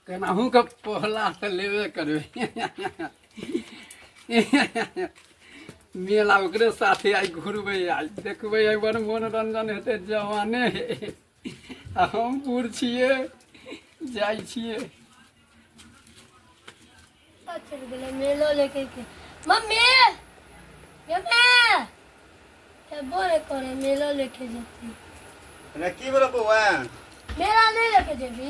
केनाहू के पहला तो लेबे करबे। मेला ओकरे साथे आई घुरबै, आज देखबै एक बार मनोरंजन हेतै। जवाने आ हम बूढ़ छियै, जाइ छियै। चल गेले मेलो लेके के मम्मी ये बोले करे मेलो लेके जाती। रे की बोलो बउआ? मेला नहीं लेके जेबी?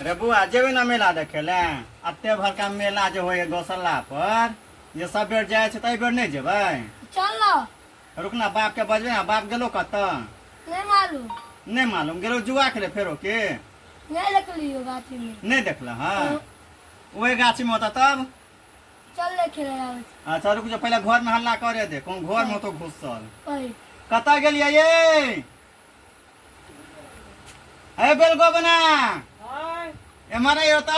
रे बउआ जेबे ना मेला देखे ले। अत्ते भरका मेला जो होय गौशाला पर, ये सब बेर जाए छै तई बेर नहीं जेबै? चल लो। रुकना बाप के बजबे ना। बाप गेलो कत? नहीं मालूम। नहीं मालूम। गेलो जुआ खेले फेरो के? नहीं देख लियो गाछी में। नहीं देखला हां? ओए गाछी में होता तब? चल ले खेले आवे। अच्छा रुक जा, पहले घर में हल्ला करे दे। कौन घर में तो घुसल? ओए कत गेलिए ये? ए बेलगो बना। हाय ए मारे होता?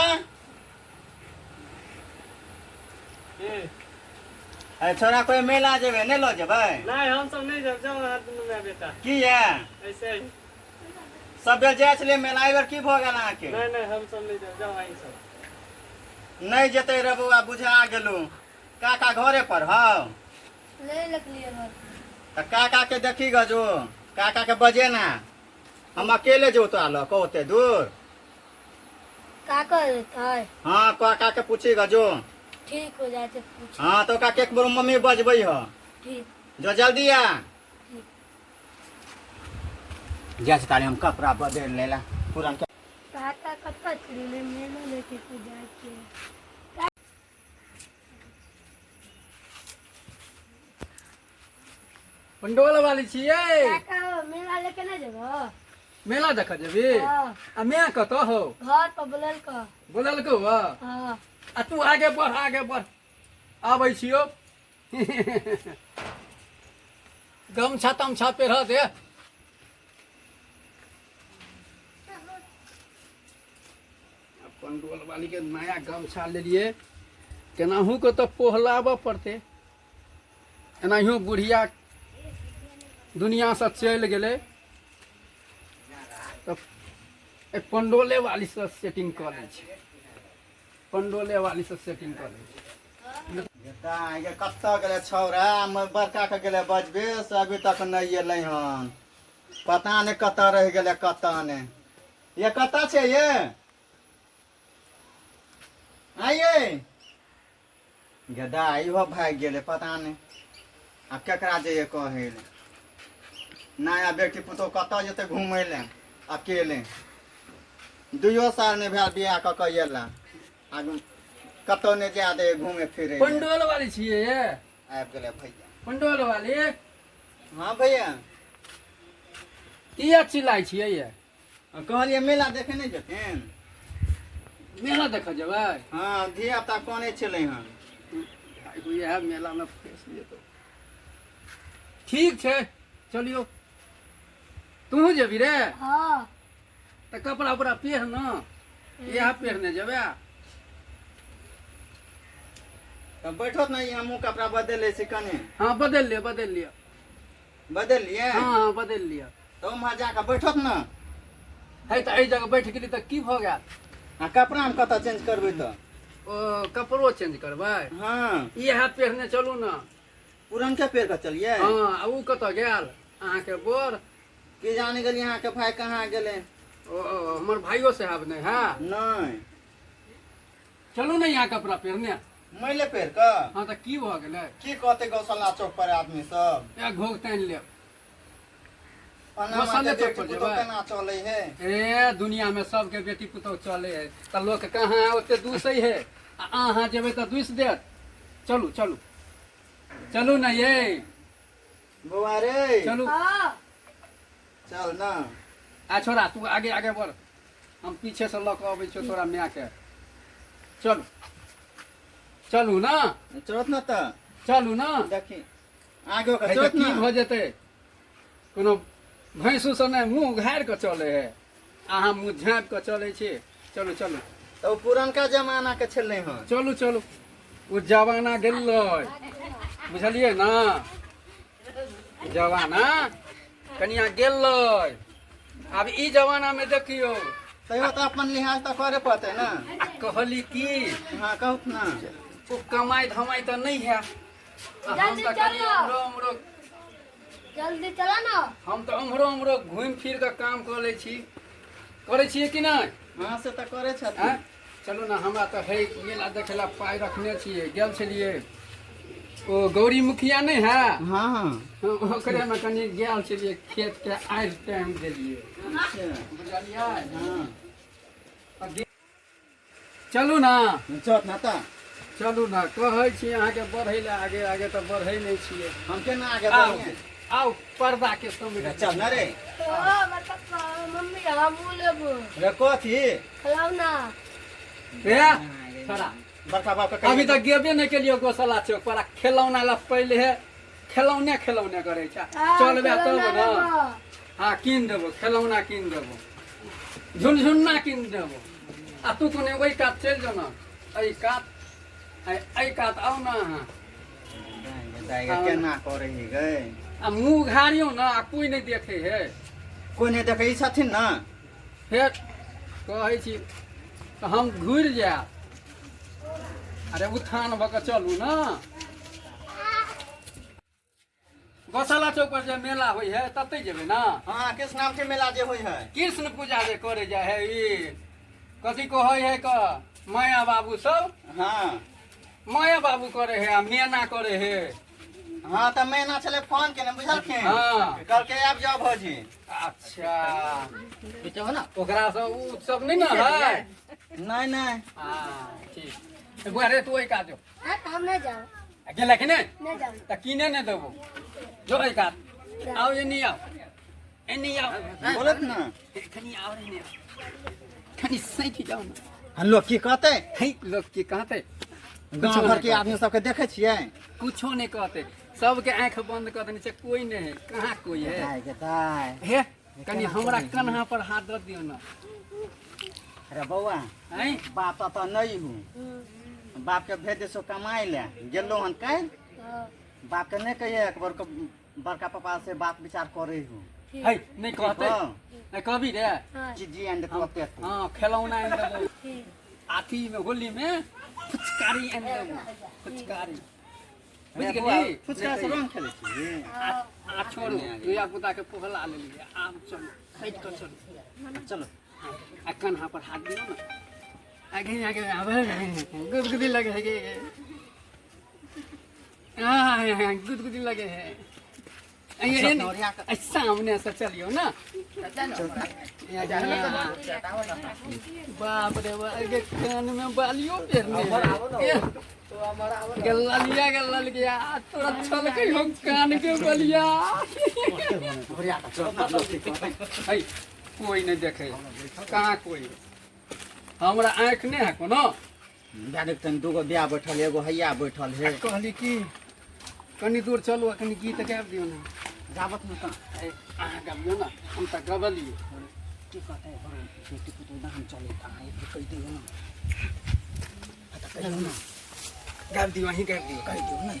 ए छोरा कोई मेला जेबे नहीं लो जेबै? नहीं, हम सब नहीं जाओ में बेटा। की है? ऐसे ही। सब बेर जाए छलिए मेला, एहि बेर की भ गेल अहाँके? नहीं, हम सब नहीं जाओ आई सब। नहीं जेते रे बउआ, बुझा गेलू। काका घरे पर हौ? नहीं देख लियो घर। त काका के देखी गजो। काका के बजे ना। हम अकेले जो तो आलो कहते दूर। का कर है? हाँ काका के पूछी गजो। ठीक हो जाते पूछ। हाँ तो काके एक बार मम्मी बजबै हो। ठीक। जो जल्दी आ। जैसे ताले हम कपड़ा बदल लेला पुरान के। काका कत्ता चले मेला लेके के जाके। पंडोल वाली छियै? काका मेला लेके नहीं जेबो? मेला देख जेबी? हां। आ मैं कत हो? घर पर बोलल का। बोलल को बा? हां। आ तू आगे बढ़, आगे बढ़। आबै छियो। गमछा तमछा पेरह दे। पंडोल वाली के नया गमछा लेलिए। केनाहू के तो पोहलाबऽ पड़ते। एनाहियो बुढ़िया दुनिया से चल गेले तो पंडोले वाली से सेटिंग कर ले छै। पंडोले वाली से सेटिंग कर ले छै। बेटा ये कत्ता गेले छौरा? बड़का के गेले बजबे से अभी तक नहीं एलै हन। पता नहीं कत्ता रह गेले कत्ता ने। ये कत्ता छै ये? आइए गदा इहो भाग गेले पता नहीं। आ केकरा जे कहे ले? नया बेटी पुतोह कत्ता जेते घूमे ले अकेले? 2 साल ने भेल बियाह क के एला। आगू कतौ ने जा दे घूमे फिरे। पंडोल वाली छियै ये? आबि गेले भैया। पंडोल वाली? हाँ भैया किया चिल्लाइ छियै ये? कहलिए मेला देखे नहीं जेथिन? मेला देख जेबै? हाँ धिया पुता कोने छलै हन। इएह मेला में फंस जेतौ। ठीक छै चलियो। तू जेबी रे? हां। तो कपड़ा उपड़ा पहन न। यह पहनने जेबे? तब बैठो नहीं, हमू कपड़ा बदल ले कने। हाँ बदल लिया, बदल लिया। बदल लिए? हाँ बदल लिया। तो वहाँ जाकर बैठो न। है तो एहि जगह बैठ गेली तो की भ गेल? हाँ कपड़ा हम कत चेंज करबै तो? ओ कपड़ो चेंज करबै? हाँ इएह पहनने चलू न। पुरनके पेड़ के चलिए। हाँ आ ऊ कत गेल अहाँके बोर? की जाने गेली यहाँ के भाई कहाँ गेले? ओ हमर भाइयो साहब नहीं है? नहीं चलू न यहाँ कपड़ा पहनने। मैले पेड़ का? हाँ तो की भ गेलै? की कहते गौशाला चौक पर आदमी सब? या घोग तानि लेब। अना गौशाला माते चौक बेटी पर पुतोह जेबै? केना चले है? ए दुनिया में सबके बेटी पुतौह चले है तो लोग कहाँ ओते दूसै है। अहाँ जेबै तो दूस देत। चलू चलू चलू न ये। बउआ रे चलू। हां। चल ना। आ छोरा तू आगे आगे बढ़, हम पीछे से लऽ कऽ अबै छियौ तोरा माय के। चलू चलू ना। चलत ना त चलू ना। देखी आगे का है चलत की ना। भ जेतै? कोनो भैंसू से नहीं मुँह घारि कऽ चले है, अहाँ मुँह झाँपि कऽ चलै छी। चलू चलू तो पुरनका जमाना के छलै हन। चलू चलू। ओ जमाना गेलै बुझलियै ना? जमाना कनिया गेलै। अब ई जमाना में देखियो तैयो तो अपन लिहाज तो करे पड़ते ना। कहली की हाँ कहू ना। वो कमाई धमाई तो नहीं है। हम तो करी उम्रो उम्रो जल्दी चला ना। हम तो उम्रो उम्रो घूम फिर के काम कर ले छी। करे छिए कि नहीं? हाँ से तो करे हैं? छथिन। चलू ना हमरा तो है मेला देखेला पाई रखने छिए। गेल छलिए ओ गौरी मुखिया नहीं है? हाँ हाँ। ओकरे में कनी गेल छलिए खेत के आज टाइम देलिए। अच्छा। बुझलिए? हाँ। चलू ना। चल ना तो। चलू ना कहै छी अहाँके बढ़ै ले आगे आगे तो बढ़ै नहीं छिए। हम केना आगे आओ बढ़िए। आओ पर्दा के समय चल ना रे। बता मम्मी हम लेबो। रे कथी? खिलाओ ना। थोड़ा बड़का बाप का अभी तक गेबे नहीं केलियो गौशाला चौक पर। खिलौना ला पहले है खिलौने खिलौने करे छ। चलबे तब ना। हाँ कीन देबो खिलौना कीन देबो झुनझुन्ना कीन देबो। आ तू कोने वही कात चल जो ना। आई कात आओ ना अहाँ। केना करे ही गए। आ मुँह घारियो ना आ कोई नहीं देखे है। कोई नहीं देखे छथिन ना। फेर कहै छी तो हम घुर जाएब। अरे उत्थान भऽ कऽ चलू ना। गौशाला चौक पर जे मेला होइ है ततै जेबै ना। हाँ किस नाम के मेला जे होई है? कृष्ण पूजा जे करे जाए है ई कथी कहै है क माया बाबू सब। हाँ। माया बाबू करे है आ मेना करे है। हाँ तो मैना चले फोन के बुझलखिन। हाँ। कल के आब जाओ भौजी। अच्छा बेटा ना। ओकरा सब उ सब नहीं ना है। नहीं नहीं। हाँ ठीक बुआरे तू ओइ काजो हम नहीं जाओ। गेला कि नहीं? नहीं जाओ। त किने ने देबो जो ओइ कात आओ एनी आओ एनी आओ बोलत ना। खनी आओ रे ने खनी सैठी जाओ ना। हम लोग की कहते? है लोग की कहते गांव घर के आदमी सबके देखे छियै? कुछो नहीं कहते। सबके आंख बंद कर देने से कोई नहीं है। कहाँ कोई है? हे कनी हमरा कन्हा पर हाथ दे दियो ना। अरे बउआ हैं बाप तो नहीं हूँ। बाप के भेज दे सो कमाई ले गेलो हन कल। बाप के नहीं कहिए एक बार बड़का पापा से बात विचार करे हूँ। है नहीं कहते नहीं कभी रे। जी एंड कहते थे। हां खिलौना एन देबो। आथी में होली में फुचकारी एन देबो फुचकारी। बुझ गेली? फुचका से रंग खेले छी। आ छोड़ू दुया पुता के पोहला ले लिए। आब चलो साइड कर चलो चलो। आ कन्हा पर हाथ दियो ना। आगे आगे आवे गुदगुदी लगे है के। गुदगुदी लगे है। ये सामने से चलियो ना। बाप रे बाप कान में बालियो पेरने गल्ला लिया तोरा छल के हो कान के बलिया। कोई नहीं देखे कहाँ कोई हमरा आँख नहीं है कोनो। तन दूगो ब्याह बैठल एगो हैया बैठल है। कहली की कनी दूर चलो कनी गीत गाबि दियो ना। गावत में का अहाँ गाबियो ना हम तो गबलिए। की कहते हैं बेटी पुतो दाम चले कहाँ ये कह दियो ना। कहियो ना गाबि दियो वहीं गाबि दियो कह दियो ना।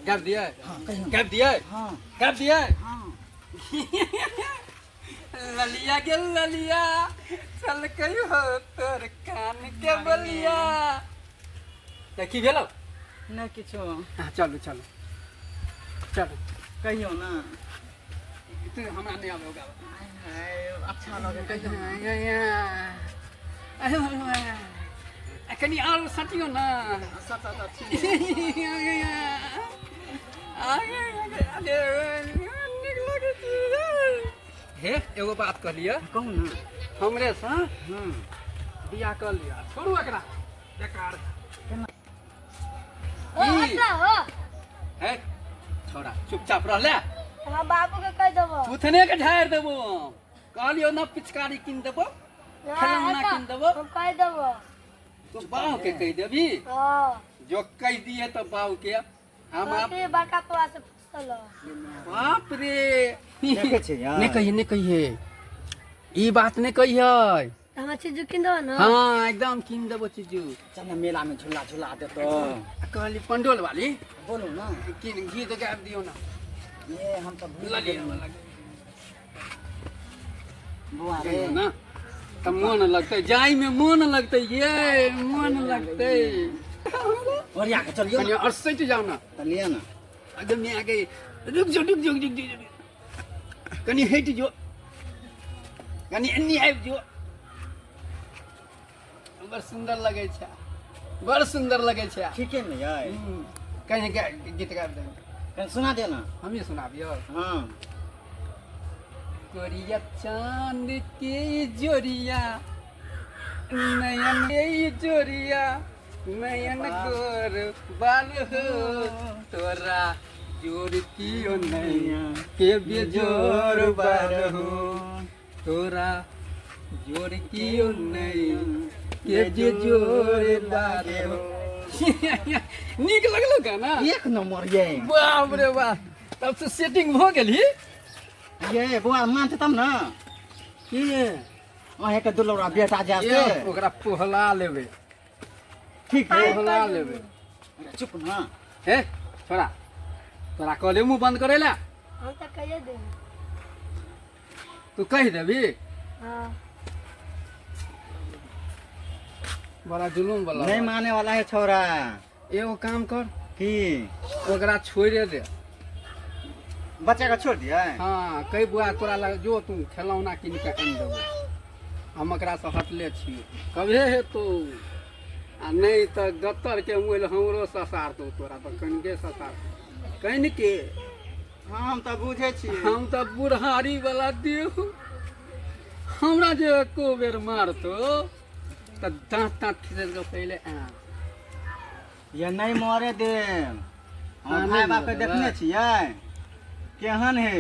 गाबि दिए हाँ कहियो। गाबि दिए हाँ गाबि दिए। हाँ। ललिया के ललिया चल कहियो तोर कान के बलिया। की भेलो? नहीं किछो। हाँ चलो चलो चलो कहियो ना। तू हमरा नहीं आवे गाबे। अच्छा लगे कहियो। कनी आरो सटियो ना। हे एगो बात कहलिए कहू ना। हमरे से बियाह कर लिया छोड़ू एकरा बेकार। है छोड़ा चुपचाप रह ले। हम बाबू के कह देबो। पुथने के झाड़ देबो। कहलियो ना पिचकारी किन देबो खिलौना किन देबो। हम कह देबो। तू बाऊ के कह देबी। हां जो कह दिए तो बाऊ के हम आप के बड़का पवा से पूछल। बाप रे देखे छै यार। नहीं कहिए ई बात नहीं कहिए। हम चीज किन दो ना। हाँ एकदम किन देबो चीजू। चल ना मेला में झूला झूला दे तो। कहली पंडोल वाली बोलो ना। किन गीत गाबि दियो ना। ये हम तो भूल ललिया गए वाला बुआ रे। ना तो मन लगते जाई में मन लगते ये मन लगते और यहाँ चलियो कनी अरसैट जाओ ना चलिए ना अगर मैं आगे रुक जो कनी हट जो कनी अन्नी आबि जो बड़ सुंदर लगे छै बड़ सुंदर लगे छै ठीके ने यार कहीं गीत गाबि दे कहीं सुना दे ना हम ही सुनाबियो हाँ कोरिया चांद की जोरिया नयन ये जोरिया नयन गोर बाल हो तोरा जोर कियो नैया के बेजोर बाल हो तोरा जोर कियो नैया के बेजोर बाल हो नीक लगलो गाना एक नंबर ये बाप रे बाप तब से सेटिंग भ गेली ये बुआ मानते तब ना की अहे के दुलौरा बेटा जाते ओकरा पोहला लेबे ठीक है पोहला लेबे चुप ना हे छोरा तोरा कहले मुंह बंद करे ला हम तो कहिए दे तू कह देबी हाँ बड़ा जुलूम वाला नहीं माने वाला है छोरा एगो काम कर की ओकरा छोड़े दे बच्चा का छोड़ दिया हाँ कई बुआ तोरा लग जो तू खिलौना कीन के आनि देबो हम एकरा से हटले छियै कभे हेतौ आ नहीं तो गत्तर के मोल हमरो ससार तो तोरा तो कनिके ससार कनि के हम तो बुझे छियै हम तो बुढ़ारी वाला देह हमरा जे एको बेर मारतो तो दांत खिंच के पहले ये नहीं मरे दे हाँ, हम नहीं भाई बाप के मरे देखने दे। छियै केहन है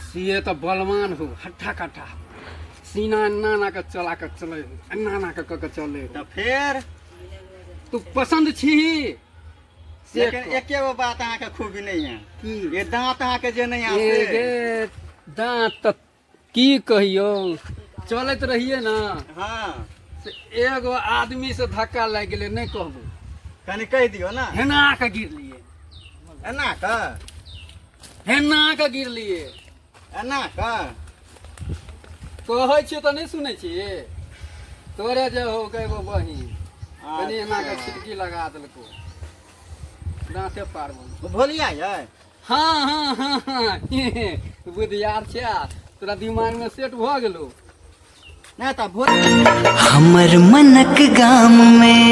सिए तो बलवान हो हट्ठा कट्ठा सीना नाना के चला के चले नाना के चले तो फिर तू पसंद छी से लेकिन एके गो बात अहाँ के खूबी नहीं है की ये दांत अहाँ के जे नहीं आसे एगे दांत त की कहियो चलत रहिए ना हाँ से एगो आदमी से धक्का लग गेले नहीं कहबो कनी कह दियो ना हेना के गिरलिए एना का हेना के गिरलिए एना का कहै छियै तो नहीं सुनै छियै तोरे जे हो के एगो बहिन कनी एना के छिटकी लगा देलको दांते पारबो भोलिया ये हाँ हाँ हाँ हाँ बुधियार छै तोरा दिमाग में सेट भ गेलो नहीं तो भोल हमर मनक गाम में